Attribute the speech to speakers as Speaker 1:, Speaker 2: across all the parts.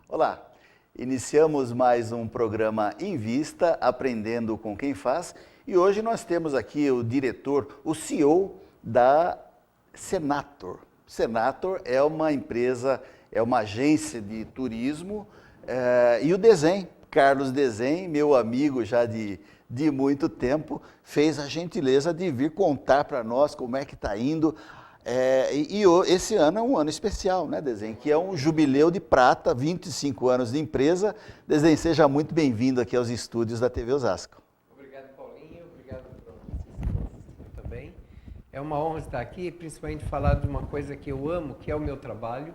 Speaker 1: Olá, iniciamos mais um programa Em Vista, Aprendendo com Quem Faz, e hoje nós temos aqui o diretor, o CEO da Senator. Senator é uma empresa, é uma agência de turismo, e o Desen, Carlos Desen, meu amigo já de muito tempo, fez a gentileza de vir contar para nós como é que está indo. Esse ano é um ano especial, né, Desen? Que é um jubileu de prata, 25 anos de empresa. Desen, seja muito bem-vindo aqui aos estúdios da TV Osasco.
Speaker 2: Obrigado, Paulinho. Obrigado por vocês também. É uma honra estar aqui, principalmente falar de uma coisa que eu amo, que é o meu trabalho,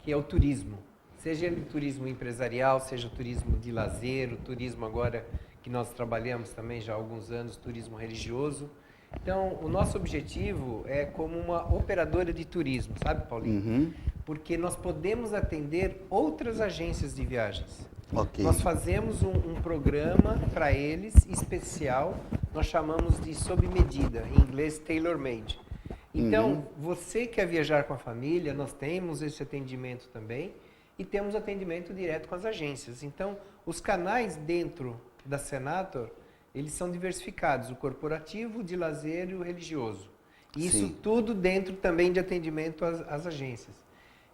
Speaker 2: que é o turismo. Seja ele turismo empresarial, seja o turismo de lazer, o turismo agora que nós trabalhamos também já há alguns anos, turismo religioso. Então, o nosso objetivo é como uma operadora de turismo, sabe, Paulinho?
Speaker 1: Uhum.
Speaker 2: Porque nós podemos atender outras agências de viagens.
Speaker 1: Okay.
Speaker 2: Nós fazemos um programa para eles especial, nós chamamos de sob medida, em inglês tailor-made. Então, você quer viajar com a família, nós temos esse atendimento também e temos atendimento direto com as agências. Então, os canais dentro da Senator, eles são diversificados, o corporativo, o de lazer e o religioso. E isso tudo dentro também de atendimento às agências.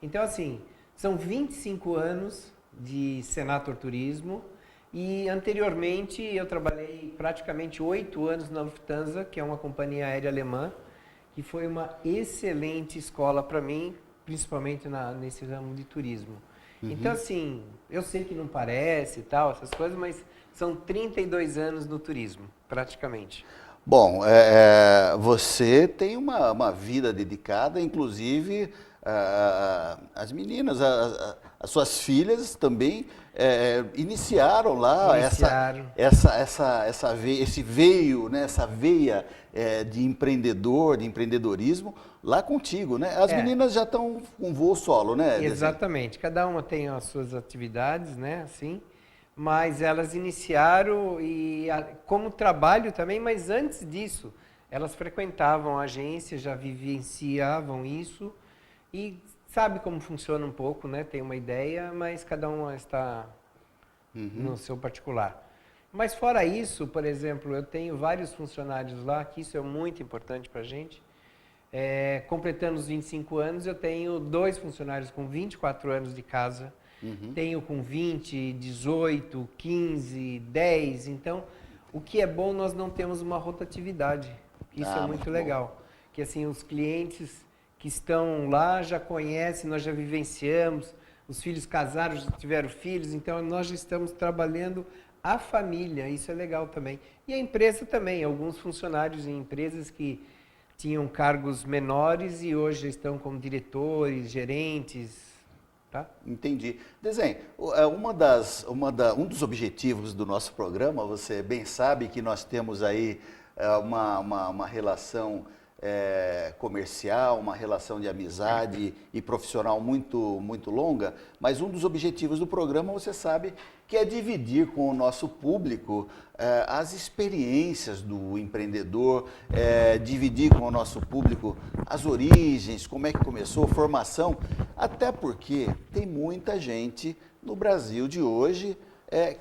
Speaker 2: Então, assim, são 25 anos de Senator Turismo e anteriormente eu trabalhei praticamente 8 anos na Lufthansa, que é uma companhia aérea alemã, que foi uma excelente escola para mim, principalmente nesse ramo de turismo. Então, assim, eu sei que não parece e tal, essas coisas, mas são 32 anos no turismo, praticamente.
Speaker 1: Bom, você tem uma vida dedicada, inclusive as meninas, as suas filhas também iniciaram lá esse veio, né, essa veia de empreendedor, de empreendedorismo lá contigo, né? As meninas já estão com voo solo, né?
Speaker 2: Exatamente, cada uma tem as suas atividades, né, assim, mas elas iniciaram como trabalho também, mas antes disso, elas frequentavam a agência, já vivenciavam isso e sabe como funciona um pouco, né? Tem uma ideia, mas cada uma está no seu particular. Mas fora isso, por exemplo, eu tenho vários funcionários lá, que isso é muito importante para a gente. Completando os 25 anos, eu tenho 2 funcionários com 24 anos de casa, tenho com 20, 18, 15, 10. Então, o que é bom, nós não temos uma rotatividade. Isso é muito legal. Que assim, os clientes que estão lá já conhecem, nós já vivenciamos, os filhos casaram, já tiveram filhos, então nós já estamos trabalhando a família, isso é legal também. E a empresa também, alguns funcionários em empresas que tinham cargos menores e hoje estão como diretores, gerentes, tá?
Speaker 1: Entendi. Desen, um dos objetivos do nosso programa, você bem sabe que nós temos aí uma relação comercial, uma relação de amizade e profissional muito, muito longa, mas um dos objetivos do programa, você sabe, que é dividir com o nosso público as experiências do empreendedor, dividir com o nosso público as origens, como é que começou, formação, até porque tem muita gente no Brasil de hoje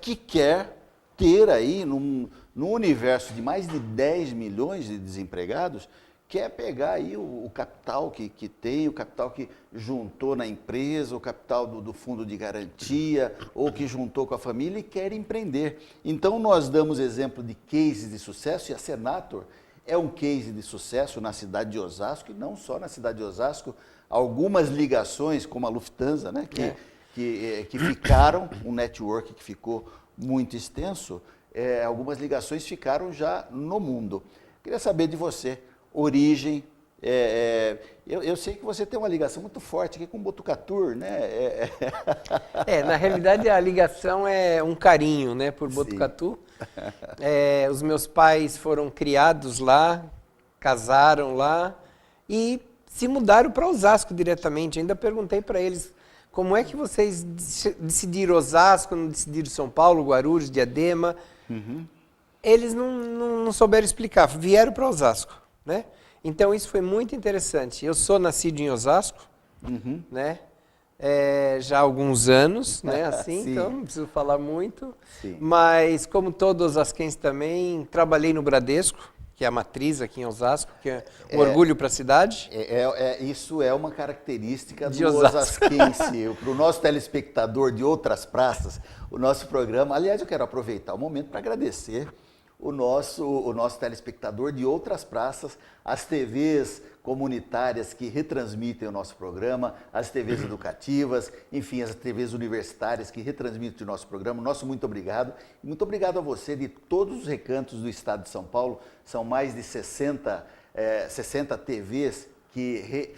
Speaker 1: que quer ter aí, num universo de mais de 10 milhões de desempregados, quer pegar aí o capital que tem, o capital que juntou na empresa, o capital do fundo de garantia, ou que juntou com a família e quer empreender. Então, nós damos exemplo de cases de sucesso, e a Senator é um case de sucesso na cidade de Osasco, e não só na cidade de Osasco, algumas ligações, como a Lufthansa, né, que ficaram, um network que ficou muito extenso, algumas ligações ficaram já no mundo. Queria saber de você, origem, eu sei que você tem uma ligação muito forte aqui com Botucatu, né?
Speaker 2: Na realidade a ligação é um carinho, né, por Botucatu. Os meus pais foram criados lá, casaram lá e se mudaram para Osasco diretamente. Ainda perguntei para eles, como é que vocês decidiram Osasco, não decidiram São Paulo, Guarulhos, Diadema? Eles não souberam explicar, vieram para Osasco, né? Então isso foi muito interessante. Eu sou nascido em Osasco, né? Já há alguns anos, né? Assim, então não preciso falar muito.
Speaker 1: Sim.
Speaker 2: Mas como todos osasquenses também, trabalhei no Bradesco, que é a matriz aqui em Osasco, que é um orgulho para a cidade.
Speaker 1: Isso é uma característica
Speaker 2: De
Speaker 1: do
Speaker 2: Osasco.
Speaker 1: osasquense. Para o nosso telespectador de outras praças, o nosso programa... Aliás, eu quero aproveitar o momento para agradecer o nosso telespectador de outras praças, as TVs comunitárias que retransmitem o nosso programa, as TVs educativas, enfim, as TVs universitárias que retransmitem o nosso programa. Nosso muito obrigado. E muito obrigado a você de todos os recantos do estado de São Paulo. São mais de 60 TVs que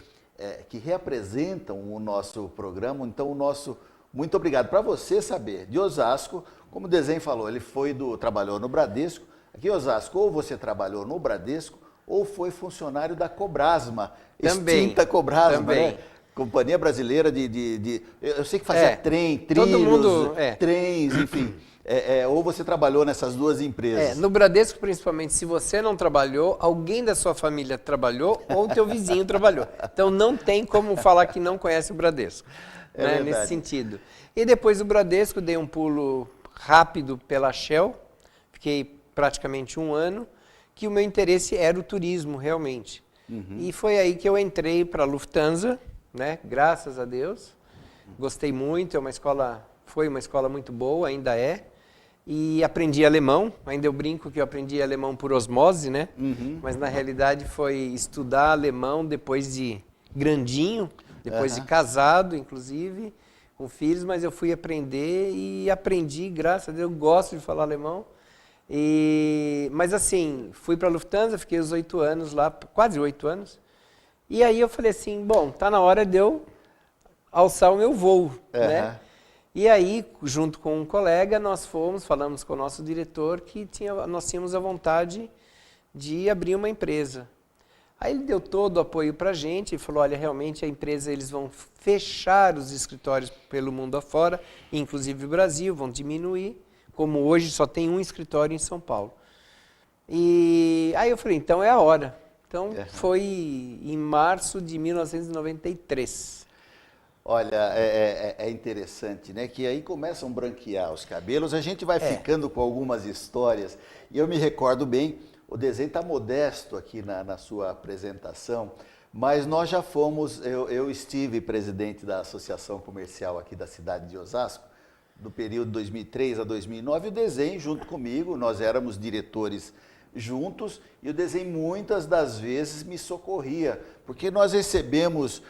Speaker 1: reapresentam o nosso programa. Então, o nosso muito obrigado. Para você saber, de Osasco, como o Desenho falou, ele trabalhou no Bradesco. Aqui em Osasco, ou você trabalhou no Bradesco, ou foi funcionário da Cobrasma, extinta Cobrasma,
Speaker 2: também.
Speaker 1: né? Companhia Brasileira eu sei que fazia trilhos,
Speaker 2: todo mundo,
Speaker 1: trens, enfim. Ou você trabalhou nessas duas empresas.
Speaker 2: No Bradesco, principalmente, se você não trabalhou, alguém da sua família trabalhou ou o teu vizinho trabalhou. Então não tem como falar que não conhece o Bradesco, né, nesse sentido. E depois do Bradesco, dei um pulo rápido pela Shell, fiquei praticamente 1 ano, que o meu interesse era o turismo, realmente. E foi aí que eu entrei para a Lufthansa, né? Graças a Deus. Gostei muito, foi uma escola muito boa, ainda é. E aprendi alemão, ainda eu brinco que eu aprendi alemão por osmose, né? Mas na realidade foi estudar alemão depois de grandinho, depois de casado, inclusive, com filhos, mas eu fui aprender e aprendi, graças a Deus, eu gosto de falar alemão. Mas assim, fui para a Lufthansa, fiquei os 8 anos lá, quase 8 anos. E aí eu falei assim, bom, tá na hora de eu alçar o meu voo, né? E aí, junto com um colega, falamos com o nosso diretor que nós tínhamos a vontade de abrir uma empresa. Aí ele deu todo o apoio para a gente e falou, olha, realmente a empresa, eles vão fechar os escritórios pelo mundo afora, inclusive o Brasil, vão diminuir. Como hoje só tem um escritório em São Paulo. E aí eu falei, então é a hora. Então foi em março de 1993.
Speaker 1: Olha, é interessante, né? Que aí começam a branquear os cabelos, a gente vai ficando com algumas histórias. E eu me recordo bem, o Desenho está modesto aqui na sua apresentação, mas nós já fomos, eu estive presidente da Associação Comercial aqui da cidade de Osasco, do período 2003 a 2009, o Desenho junto comigo, nós éramos diretores juntos, e o Desenho muitas das vezes me socorria, porque nós recebemos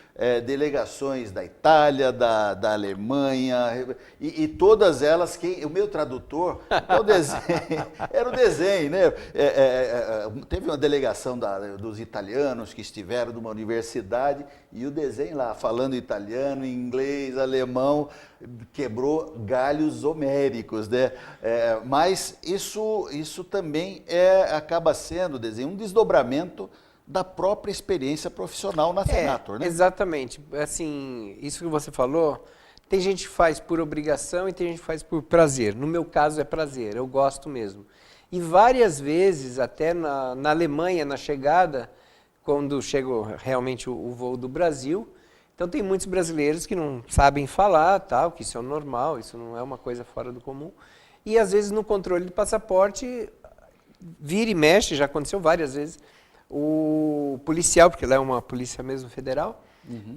Speaker 1: delegações da Itália, da Alemanha, e todas elas, o meu tradutor era o Desenho, né? Teve uma delegação dos italianos que estiveram numa universidade, e o Desenho lá, falando italiano, inglês, alemão, quebrou galhos homéricos, né? Mas isso também acaba sendo, Desenho, um desdobramento da própria experiência profissional na Senator, né?
Speaker 2: Exatamente. Assim, isso que você falou, tem gente que faz por obrigação e tem gente que faz por prazer. No meu caso é prazer, eu gosto mesmo. E várias vezes, até na Alemanha, na chegada, quando chegou realmente o voo do Brasil, então tem muitos brasileiros que não sabem falar, tal, que isso é normal, isso não é uma coisa fora do comum. E às vezes no controle do passaporte, vira e mexe, já aconteceu várias vezes, o policial, porque lá é uma polícia mesmo federal,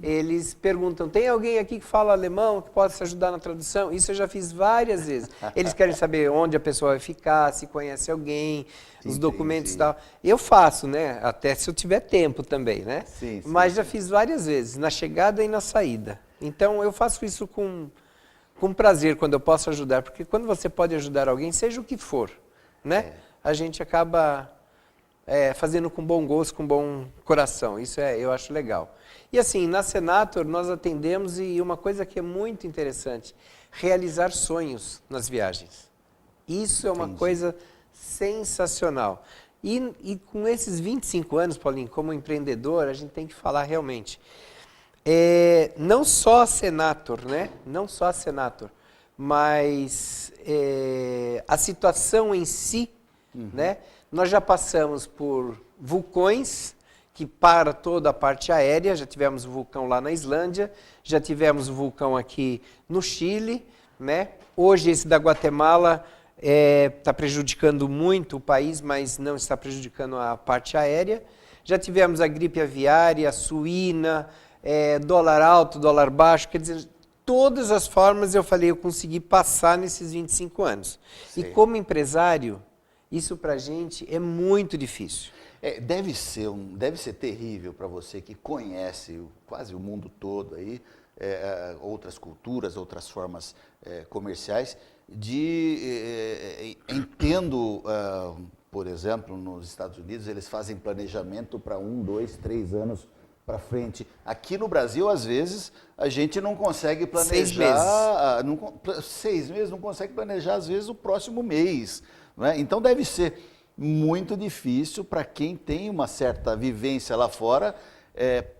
Speaker 2: eles perguntam, tem alguém aqui que fala alemão, que possa ajudar na tradução? Isso eu já fiz várias vezes. Eles querem saber onde a pessoa vai ficar, se conhece alguém, os documentos e tal. Eu faço, né? Até se eu tiver tempo também, né? Mas já fiz várias vezes, na chegada e na saída. Então eu faço isso com prazer quando eu posso ajudar, porque quando você pode ajudar alguém, seja o que for, né? A gente acaba fazendo com bom gosto, com bom coração. Isso eu acho legal. E assim, na Senator nós atendemos, e uma coisa que é muito interessante, realizar sonhos nas viagens. Isso é uma coisa sensacional. E com esses 25 anos, Paulinho, como empreendedor, a gente tem que falar realmente. Não só a Senator, né? Não só a Senator, mas a situação em si né? Nós já passamos por vulcões, que para toda a parte aérea, já tivemos vulcão lá na Islândia, já tivemos vulcão aqui no Chile, né? Hoje esse da Guatemala está prejudicando muito o país, mas não está prejudicando a parte aérea. Já tivemos a gripe aviária, a suína, dólar alto, dólar baixo, quer dizer, todas as formas eu falei, eu consegui passar nesses 25 anos.
Speaker 1: Sim.
Speaker 2: E como empresário, isso para a gente é muito difícil.
Speaker 1: Deve ser terrível para você que conhece quase o mundo todo aí, outras culturas, outras formas comerciais, entendo, por exemplo, nos Estados Unidos, eles fazem planejamento para 1, 2, 3 anos para frente. Aqui no Brasil, às vezes, a gente não consegue planejar... 6 meses, não consegue planejar, às vezes, o próximo mês. Né? Então, deve ser muito difícil para quem tem uma certa vivência lá fora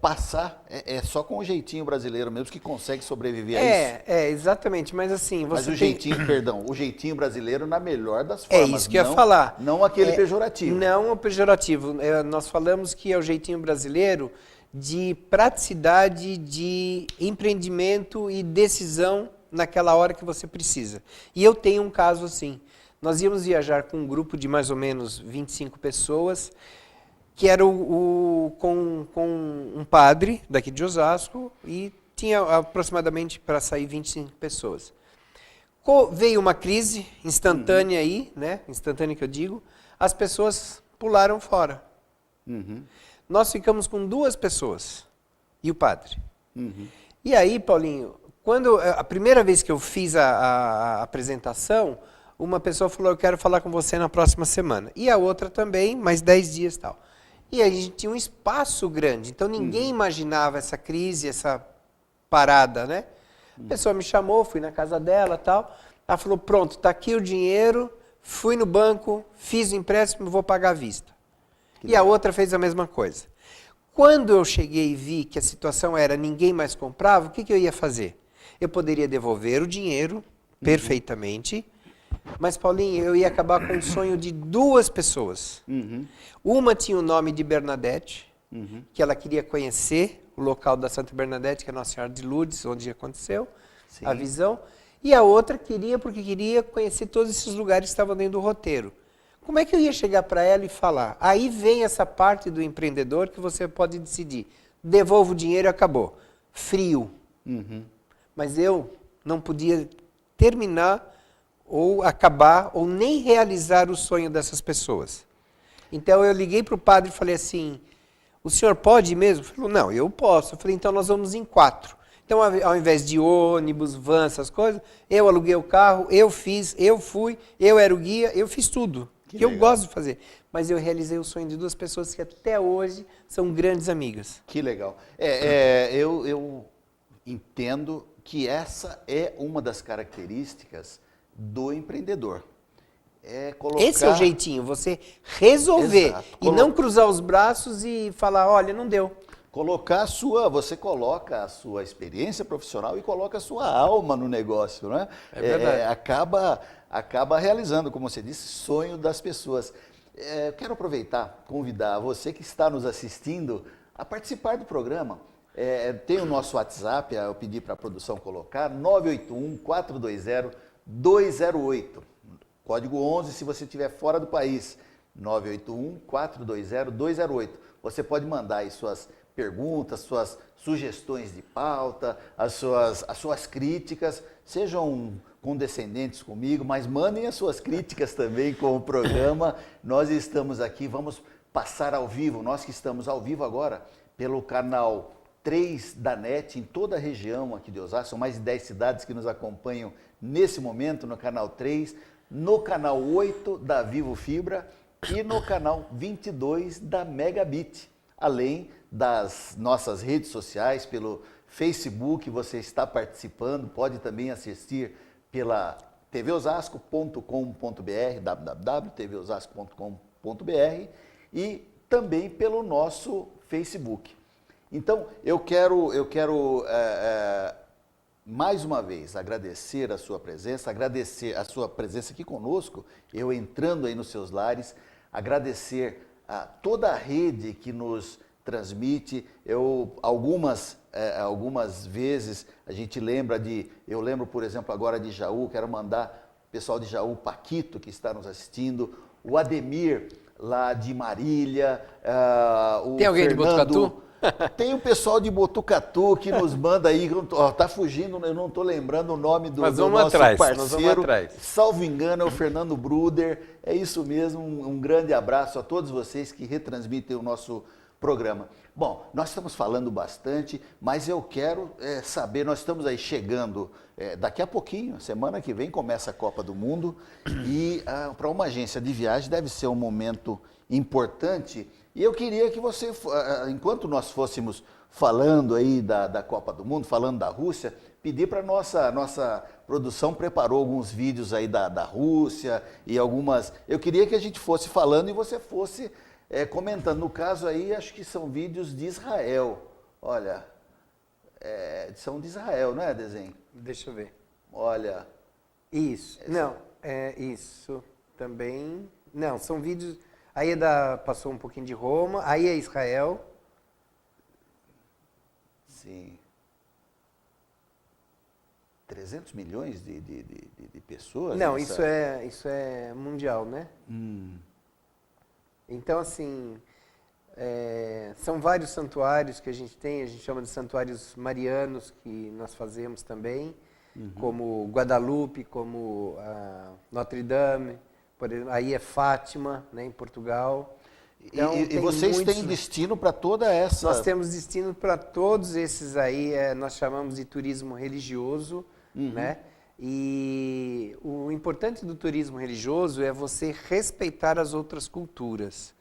Speaker 1: passar, só com o jeitinho brasileiro mesmo que consegue sobreviver a isso.
Speaker 2: Exatamente, mas assim...
Speaker 1: Mas o jeitinho, perdão, o jeitinho brasileiro na melhor das formas.
Speaker 2: É isso que eu ia falar.
Speaker 1: Não aquele pejorativo.
Speaker 2: Não o pejorativo. Nós falamos que é o jeitinho brasileiro de praticidade, de empreendimento e decisão naquela hora que você precisa. E eu tenho um caso assim. Nós íamos viajar com um grupo de mais ou menos 25 pessoas, que era com um padre daqui de Osasco, e tinha aproximadamente para sair 25 pessoas. Veio uma crise instantânea aí, né? Instantânea que eu digo, as pessoas pularam fora. Nós ficamos com 2 pessoas e o padre. E aí, Paulinho, a primeira vez que eu fiz a apresentação, uma pessoa falou, eu quero falar com você na próxima semana. E a outra também, mais 10 dias e tal. E aí a gente tinha um espaço grande, então ninguém imaginava essa crise, essa parada, né? A pessoa me chamou, fui na casa dela e tal. Ela falou, pronto, está aqui o dinheiro, fui no banco, fiz o empréstimo, vou pagar à vista. E a outra fez a mesma coisa. Quando eu cheguei e vi que a situação era ninguém mais comprava, o que eu ia fazer? Eu poderia devolver o dinheiro perfeitamente, mas, Paulinho, eu ia acabar com o sonho de 2 pessoas. Uma tinha o nome de Bernadette, que ela queria conhecer o local da Santa Bernadette, que é Nossa Senhora de Lourdes, onde aconteceu a visão. E a outra porque queria conhecer todos esses lugares que estavam dentro do roteiro. Como é que eu ia chegar para ela e falar? Aí vem essa parte do empreendedor que você pode decidir. Devolvo o dinheiro e acabou. Frio. Mas eu não podia terminar ou acabar, ou nem realizar o sonho dessas pessoas. Então eu liguei para o padre e falei assim, o senhor pode ir mesmo? Ele falou, não, eu posso. Eu falei, então nós vamos em 4. Então ao invés de ônibus, van, essas coisas, eu aluguei o carro, eu fiz, eu fui, eu era o guia, eu fiz tudo. Que eu gosto de fazer. Mas eu realizei o sonho de 2 pessoas que até hoje são grandes amigas.
Speaker 1: Que legal. Eu entendo que essa é uma das características do empreendedor.
Speaker 2: Esse é o jeitinho, você resolver.
Speaker 1: Exato.
Speaker 2: E não cruzar os braços e falar, olha, não deu.
Speaker 1: Você coloca a sua experiência profissional e coloca a sua alma no negócio, né?
Speaker 2: É verdade.
Speaker 1: Acaba realizando, como você disse, sonho das pessoas. Quero aproveitar, convidar você que está nos assistindo a participar do programa. Tem o nosso WhatsApp, eu pedi para a produção colocar, 981-420-208. Código 11 se você estiver fora do país, 981-420-208. Você pode mandar aí suas perguntas, suas sugestões de pauta, as suas críticas, sejam condescendentes comigo, mas mandem as suas críticas também com o programa. Nós estamos aqui, vamos passar ao vivo, nós que estamos ao vivo agora, pelo canal 3 da NET, em toda a região aqui de Osasco, são mais de 10 cidades que nos acompanham nesse momento no canal 3, no canal 8 da Vivo Fibra e no canal 22 da Megabit, além das nossas redes sociais, pelo Facebook, você está participando, pode também assistir pela tvosasco.com.br, www.tvosasco.com.br e também pelo nosso Facebook. Então, eu quero mais uma vez, agradecer a sua presença, agradecer a sua presença aqui conosco, eu entrando aí nos seus lares, agradecer a toda a rede que nos transmite. Algumas vezes a gente lembra eu lembro, por exemplo, agora de Jaú, quero mandar o pessoal de Jaú, Paquito, que está nos assistindo, o Ademir, lá de Marília, o
Speaker 2: Tem alguém
Speaker 1: Fernando,
Speaker 2: de Botucatu?
Speaker 1: Tem o pessoal de Botucatu que nos manda aí, tá fugindo, eu não estou lembrando o nome do nosso parceiro, salvo engano é o Fernando Bruder, é isso mesmo, um grande abraço a todos vocês que retransmitem o nosso programa. Bom, nós estamos falando bastante, mas eu quero saber, nós estamos aí chegando, daqui a pouquinho, semana que vem começa a Copa do Mundo, e para uma agência de viagem deve ser um momento importante. E eu queria que você, enquanto nós fôssemos falando aí da Copa do Mundo, falando da Rússia, pedir para nossa produção preparou alguns vídeos aí da Rússia e algumas. Eu queria que a gente fosse falando e você fosse comentando. No caso aí, acho que são vídeos de Israel. Olha, são de Israel, não é, Desenho?
Speaker 2: Deixa eu ver.
Speaker 1: Olha.
Speaker 2: Isso. Não, isso também. Não, são vídeos. Aí passou um pouquinho de Roma, aí é Israel.
Speaker 1: Sim. 300 milhões de pessoas?
Speaker 2: Não, isso é mundial, né? Então, assim, são vários santuários que a gente tem, a gente chama de santuários marianos, que nós fazemos também, como Guadalupe, como Notre Dame. Por exemplo, aí é Fátima, né, em Portugal. Então,
Speaker 1: e vocês têm destino para toda essa...
Speaker 2: Nós temos destino para todos esses aí, nós chamamos de turismo religioso, né? E o importante do turismo religioso é você respeitar as outras culturas.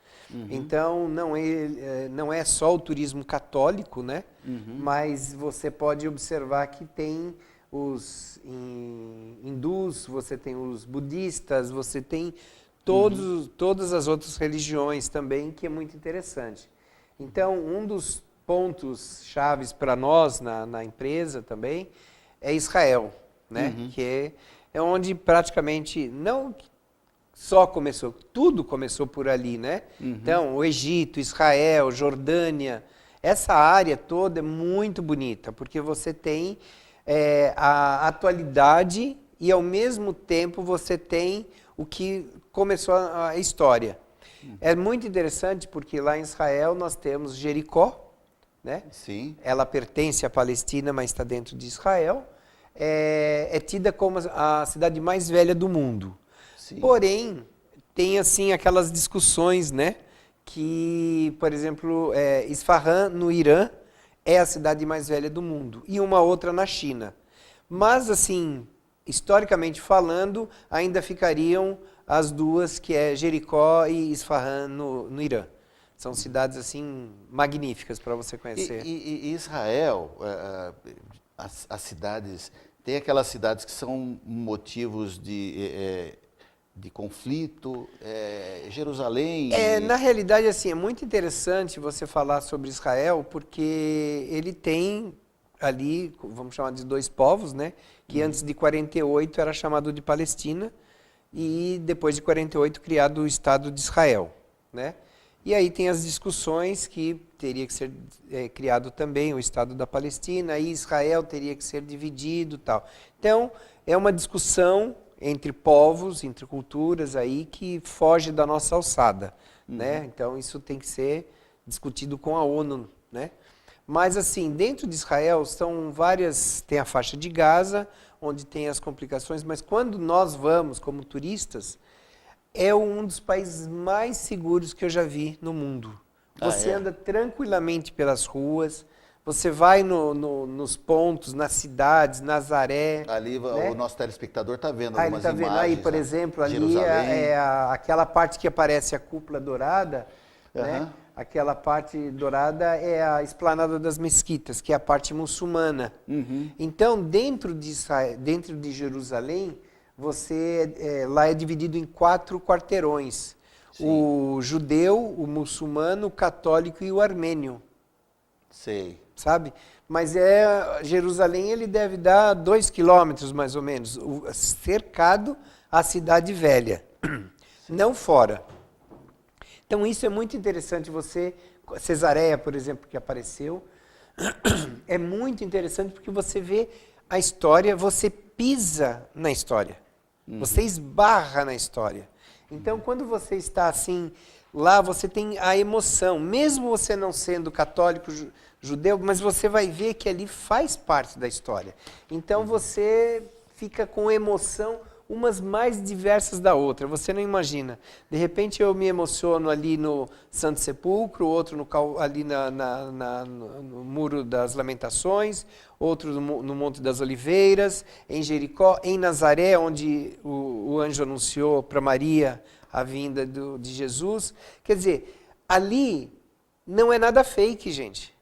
Speaker 2: Então, não é só o turismo católico, né? Mas você pode observar que tem os hindus, você tem os budistas, você tem todas as outras religiões também, que é muito interessante. Então, um dos pontos chaves para nós na empresa também é Israel, né? Que é onde praticamente, não só começou, tudo começou por ali, né? Então, o Egito, Israel, Jordânia, essa área toda é muito bonita, porque você tem a atualidade e, ao mesmo tempo, você tem o que começou a história. É muito interessante porque lá em Israel nós temos Jericó, né?
Speaker 1: Sim.
Speaker 2: Ela pertence à Palestina, mas está dentro de Israel. É tida como a cidade mais velha do mundo.
Speaker 1: Sim.
Speaker 2: Porém, tem assim aquelas discussões, né? Que, por exemplo, Isfahan, no Irã, é a cidade mais velha do mundo, e uma outra na China. Mas, assim, historicamente falando, ainda ficariam as duas, que é Jericó e Isfahan no Irã. São cidades, assim, magníficas para você conhecer.
Speaker 1: E Israel, as cidades, tem aquelas cidades que são motivos de conflito, Jerusalém...
Speaker 2: Na realidade, assim, é muito interessante você falar sobre Israel, porque ele tem ali, vamos chamar de dois povos, né? Que antes de 48 era chamado de Palestina, e depois de 48 criado o Estado de Israel, né? E aí tem as discussões que teria que ser criado também o Estado da Palestina, e Israel teria que ser dividido e tal. Então, é uma discussão entre povos, entre culturas aí, que foge da nossa alçada, né? Então, isso tem que ser discutido com a ONU, né? Mas, assim, dentro de Israel são várias... Tem a faixa de Gaza, onde tem as complicações, mas quando nós vamos como turistas, é um dos países mais seguros que eu já vi no mundo. Você anda tranquilamente pelas ruas, você vai nos pontos, nas cidades, Nazaré.
Speaker 1: Ali, né? O nosso telespectador está vendo algumas
Speaker 2: imagens. Ele está vendo aí, por exemplo, ali aquela parte que aparece a cúpula dourada, né? Aquela parte dourada é a esplanada das mesquitas, que é a parte muçulmana. Então, dentro de Jerusalém, lá é dividido em 4 quarteirões. Sim. O judeu, o muçulmano, o católico e o armênio.
Speaker 1: Sei.
Speaker 2: sabe? Mas Jerusalém ele deve dar 2 quilômetros mais ou menos, cercado à cidade velha, não fora. Então isso é muito interessante, Cesareia, por exemplo, que apareceu, é muito interessante porque você vê a história, você pisa na história, você esbarra na história. Então quando você está assim, lá você tem a emoção, mesmo você não sendo católico, judeu, mas você vai ver que ali faz parte da história. Então você fica com emoção, umas mais diversas da outra, você não imagina. De repente eu me emociono ali no Santo Sepulcro, outro ali no Muro das Lamentações, outro no Monte das Oliveiras, em Jericó, em Nazaré, onde o anjo anunciou para Maria a vinda de Jesus. Quer dizer, ali não é nada fake, gente.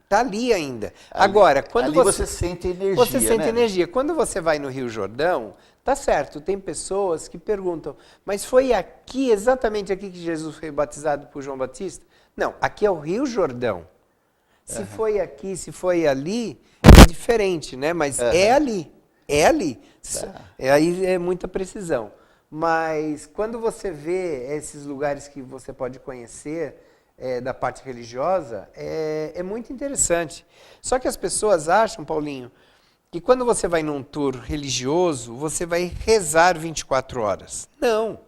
Speaker 2: Está ali ainda. Agora, quando
Speaker 1: você sente energia.
Speaker 2: Você sente
Speaker 1: né?
Speaker 2: energia. Quando você vai no Rio Jordão, tá certo, tem pessoas que perguntam, mas foi aqui, exatamente aqui que Jesus foi batizado por João Batista? Não, aqui é o Rio Jordão. Se foi aqui, se foi ali, é diferente, né? Mas é ali. É ali. Aí é muita precisão. Mas quando você vê esses lugares que você pode conhecer, da parte religiosa, é muito interessante. Só que as pessoas acham, Paulinho, que quando você vai num tour religioso, você vai rezar 24 horas. Não.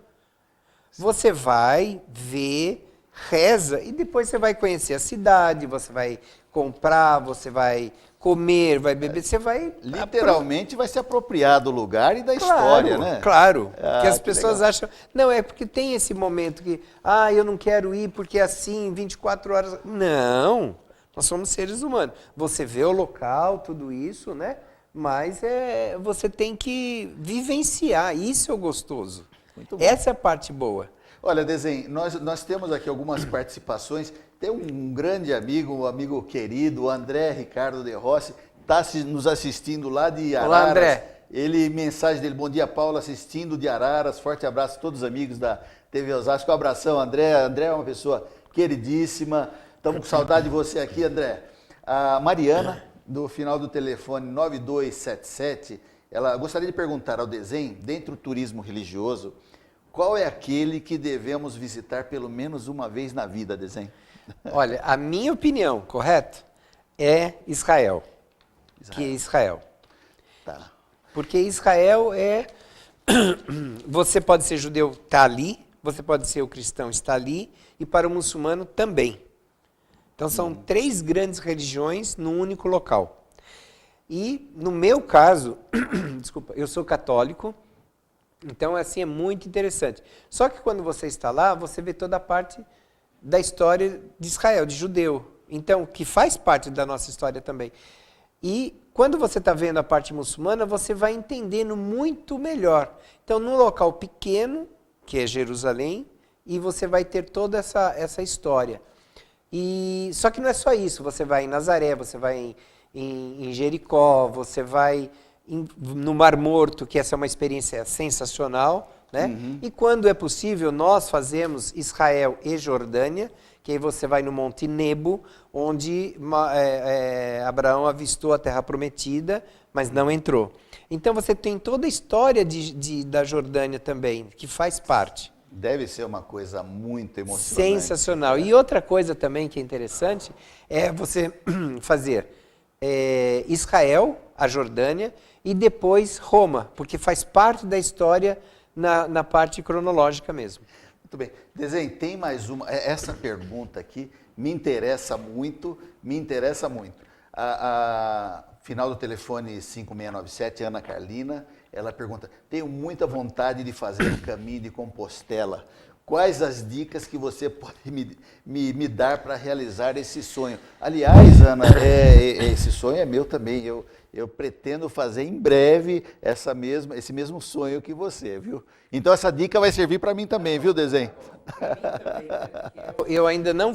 Speaker 2: Você vai ver, reza, e depois você vai conhecer a cidade, você vai comprar, você vai comer, vai beber, você vai...
Speaker 1: Literalmente vai se apropriar do lugar e da história, né?
Speaker 2: Claro, que as pessoas
Speaker 1: legal.
Speaker 2: acham... Não, é porque tem esse momento que, eu não quero ir porque é assim, 24 horas... Não, nós somos seres humanos. Você vê o local, tudo isso, né? Mas você tem que vivenciar, isso é o gostoso.
Speaker 1: Muito bom.
Speaker 2: Essa é a parte boa.
Speaker 1: Olha, Dezen, nós temos aqui algumas participações. Tem um grande amigo, um amigo querido, o André Ricardo de Rossi, está nos assistindo lá de Araras.
Speaker 2: Olá, André.
Speaker 1: Mensagem dele, bom dia, Paulo, assistindo de Araras. Forte abraço a todos os amigos da TV Osasco. Um abração, André. André é uma pessoa queridíssima. Estamos com saudade de você aqui, André. A Mariana, do final do telefone 9277, ela gostaria de perguntar ao Dezen, dentro do turismo religioso, qual é aquele que devemos visitar pelo menos uma vez na vida, Dezen?
Speaker 2: Olha, a minha opinião, correto? É Israel. Que é Israel.
Speaker 1: Tá.
Speaker 2: Porque Israel você pode ser judeu, está ali, você pode ser o cristão, está ali, e para o muçulmano também. Então são 3 grandes religiões num único local. E no meu caso, desculpa, eu sou católico, então assim é muito interessante. Só que quando você está lá, você vê toda a parte da história de Israel, de judeu. Então, que faz parte da nossa história também. E quando você está vendo a parte muçulmana, você vai entendendo muito melhor. Então, num local pequeno, que é Jerusalém, e você vai ter toda essa história. Só que não é só isso, você vai em Nazaré, você vai em Jericó, você vai no Mar Morto, que essa é uma experiência sensacional, né? E quando é possível, nós fazemos Israel e Jordânia, que aí você vai no Monte Nebo, onde Abraão avistou a Terra Prometida, mas não entrou. Então você tem toda a história da Jordânia também, que faz parte.
Speaker 1: Deve ser uma coisa muito emocionante.
Speaker 2: Sensacional. E outra coisa também que é interessante é você fazer Israel, a Jordânia, e depois Roma, porque faz parte da história na parte cronológica mesmo.
Speaker 1: Muito bem. Dezen, tem mais uma. Essa pergunta aqui me interessa muito, A final do telefone 5697, Ana Carlina, ela pergunta, tenho muita vontade de fazer o caminho de Compostela. Quais as dicas que você pode me dar para realizar esse sonho? Aliás, Ana, esse sonho é meu também. Eu pretendo fazer em breve esse mesmo sonho que você, viu? Então essa dica vai servir para mim também, viu, Dezen?
Speaker 2: Eu ainda não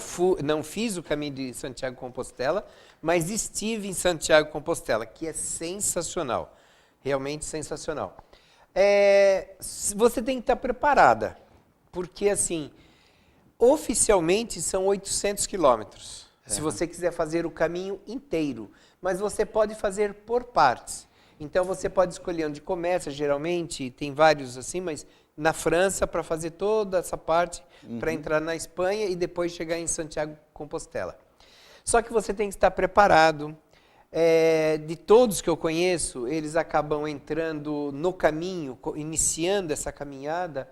Speaker 2: fiz o caminho de Santiago de Compostela, mas estive em Santiago de Compostela, que é sensacional, realmente sensacional. Você tem que estar preparada, porque assim, oficialmente são 800 quilômetros. se você quiser fazer o caminho inteiro. Mas você pode fazer por partes. Então você pode escolher onde começa, geralmente, tem vários assim, mas na França para fazer toda essa parte, para entrar na Espanha e depois chegar em Santiago de Compostela. Só que você tem que estar preparado. De todos que eu conheço, eles acabam entrando no caminho, iniciando essa caminhada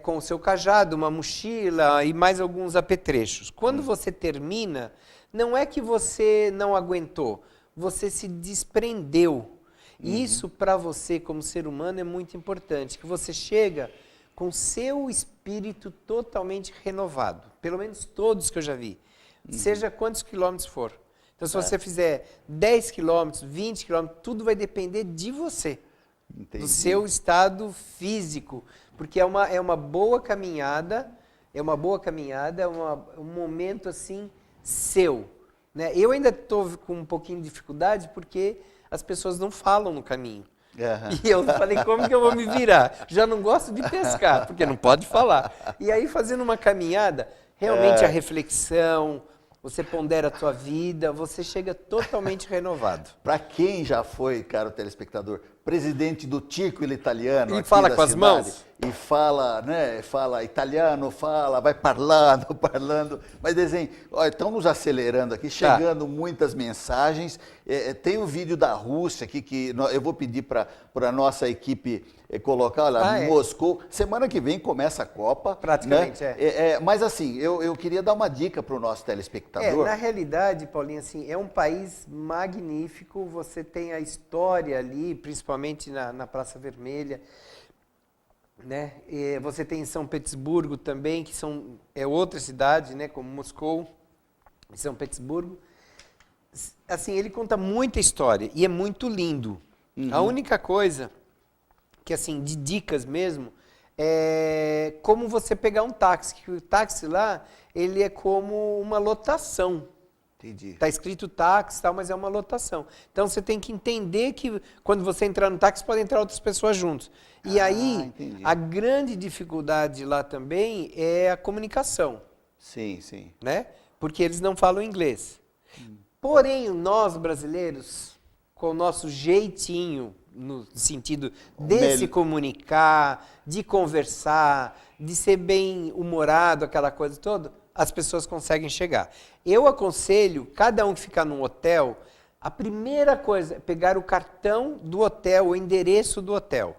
Speaker 2: com o seu cajado, uma mochila e mais alguns apetrechos. Quando você termina, não é que você não aguentou, você se desprendeu. E isso para você como ser humano é muito importante, que você chega com seu espírito totalmente renovado, pelo menos todos que eu já vi, seja quantos quilômetros for. Então, se você fizer 10 quilômetros, 20 quilômetros, tudo vai depender de você, do seu estado físico, porque é uma boa caminhada, é um momento assim seu. Né? Eu ainda estou com um pouquinho de dificuldade porque as pessoas não falam no caminho. E eu falei, como que eu vou me virar? Já não gosto de pescar, porque não pode falar. E aí, fazendo uma caminhada, realmente a reflexão, você pondera a tua vida, você chega totalmente renovado.
Speaker 1: Para quem já foi, caro telespectador, presidente do Tico Italiano,
Speaker 2: e fala com as mãos?
Speaker 1: E fala, né, fala italiano, vai parlando. Mas, desenho, estão nos acelerando aqui, chegando muitas mensagens. Tem um vídeo da Rússia aqui que eu vou pedir para a nossa equipe colocar, olha, Moscou. Semana que vem começa a Copa.
Speaker 2: Praticamente,
Speaker 1: né? Mas assim, eu queria dar uma dica para o nosso telespectador.
Speaker 2: Na realidade, Paulinho, assim, é um país magnífico, você tem a história ali, principalmente na Praça Vermelha, né? Você tem São Petersburgo também, que é outra cidade, né? Como Moscou e São Petersburgo. Assim, ele conta muita história e é muito lindo. A única coisa que, assim, de dicas mesmo, é como você pegar um táxi, que o táxi lá, ele é como uma lotação.
Speaker 1: Entendi.
Speaker 2: Está escrito táxi, tal, mas é uma lotação. Então você tem que entender que quando você entrar no táxi, podem entrar outras pessoas juntos. E aí,
Speaker 1: entendi.
Speaker 2: a grande dificuldade lá também é a comunicação.
Speaker 1: Sim, sim.
Speaker 2: Né? Porque eles não falam inglês. Porém, nós brasileiros, com o nosso jeitinho, no sentido de se comunicar, de conversar, de ser bem humorado, aquela coisa toda, as pessoas conseguem chegar. Eu aconselho, cada um que ficar num hotel, a primeira coisa é pegar o cartão do hotel, o endereço do hotel.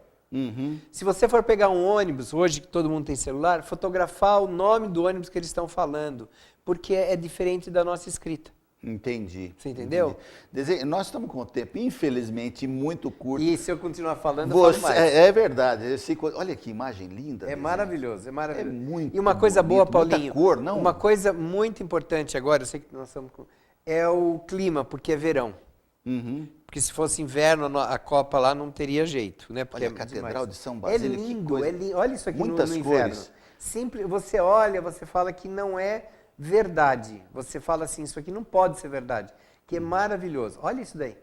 Speaker 2: Se você for pegar um ônibus, hoje que todo mundo tem celular, fotografar o nome do ônibus que eles estão falando, porque é diferente da nossa escrita.
Speaker 1: Entendi.
Speaker 2: Você entendeu?
Speaker 1: Entendi. Nós estamos com o tempo, infelizmente, muito curto.
Speaker 2: E se eu continuar falando, eu falo mais.
Speaker 1: É verdade. Olha que imagem linda.
Speaker 2: É maravilhoso, é maravilhoso.
Speaker 1: É muito
Speaker 2: E uma coisa
Speaker 1: bonito,
Speaker 2: boa, Paulinho,
Speaker 1: muita cor, não?
Speaker 2: Uma coisa muito importante agora, eu sei que nós estamos com... é o clima, porque é verão. Porque se fosse inverno, a Copa lá não teria jeito, né? Porque
Speaker 1: olha a Catedral de São Basílio.
Speaker 2: É lindo, é lindo. Olha isso aqui
Speaker 1: Muitas
Speaker 2: no inverno.
Speaker 1: cores.
Speaker 2: Sempre, você olha, você fala que não é verdade. Você fala assim, isso aqui não pode ser verdade. Que é maravilhoso. Olha isso daí.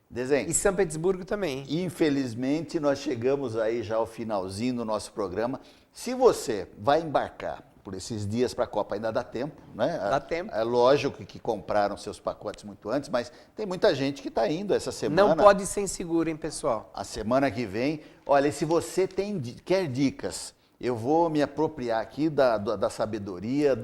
Speaker 1: Desenho.
Speaker 2: E São Petersburgo também.
Speaker 1: Infelizmente, nós chegamos aí já ao finalzinho do nosso programa. Se você vai embarcar por esses dias para a Copa, ainda dá tempo, né?
Speaker 2: Dá tempo.
Speaker 1: É lógico que compraram seus pacotes muito antes, mas tem muita gente que está indo essa semana.
Speaker 2: Não pode ser inseguro, hein, pessoal?
Speaker 1: A semana que vem. Olha, se você quer dicas, eu vou me apropriar aqui da sabedoria,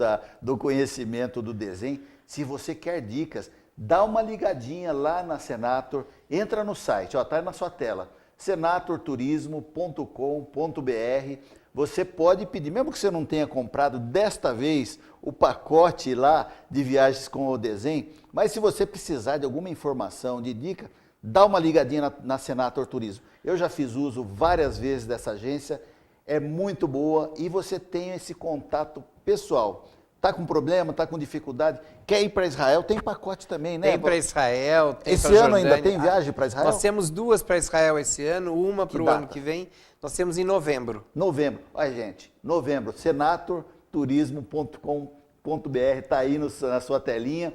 Speaker 1: do conhecimento do desenho. Se você quer dicas, dá uma ligadinha lá na Senator, entra no site, está na sua tela, senatorturismo.com.br. Você pode pedir, mesmo que você não tenha comprado desta vez o pacote lá de viagens com o desenho, mas se você precisar de alguma informação, de dica, dá uma ligadinha na Senator Turismo. Eu já fiz uso várias vezes dessa agência, é muito boa e você tem esse contato pessoal. Está com problema, está com dificuldade, quer ir para Israel, tem pacote também, né?
Speaker 2: Tem para Israel, tem
Speaker 1: esse
Speaker 2: pra
Speaker 1: ano
Speaker 2: Jordânia.
Speaker 1: ainda tem viagem para Israel?
Speaker 2: Nós temos 2 para Israel esse ano, uma para o ano que vem. Nós temos em novembro.
Speaker 1: Novembro. Olha, gente, novembro, senatorturismo.com.br, está aí na sua telinha.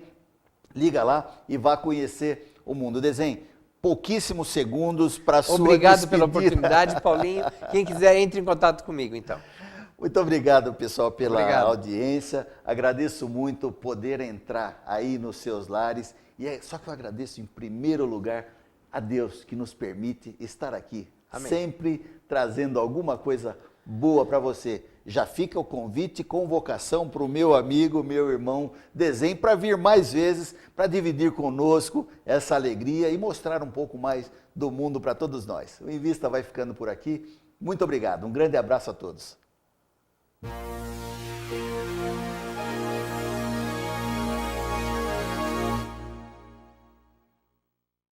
Speaker 1: Liga lá e vá conhecer o mundo. Desenho, pouquíssimos segundos para a sua
Speaker 2: Obrigado
Speaker 1: despedida.
Speaker 2: pela oportunidade, Paulinho. Quem quiser, entre em contato comigo, então.
Speaker 1: Muito obrigado, pessoal, pela
Speaker 2: Obrigado.
Speaker 1: audiência. Agradeço muito poder entrar aí nos seus lares. Só que eu agradeço, em primeiro lugar, a Deus que nos permite estar aqui.
Speaker 2: Amém.
Speaker 1: Sempre trazendo alguma coisa boa para você. Já fica o convite, convocação para o meu amigo, meu irmão Desenho, para vir mais vezes, para dividir conosco essa alegria e mostrar um pouco mais do mundo para todos nós. O Invista vai ficando por aqui. Muito obrigado. Um grande abraço a todos.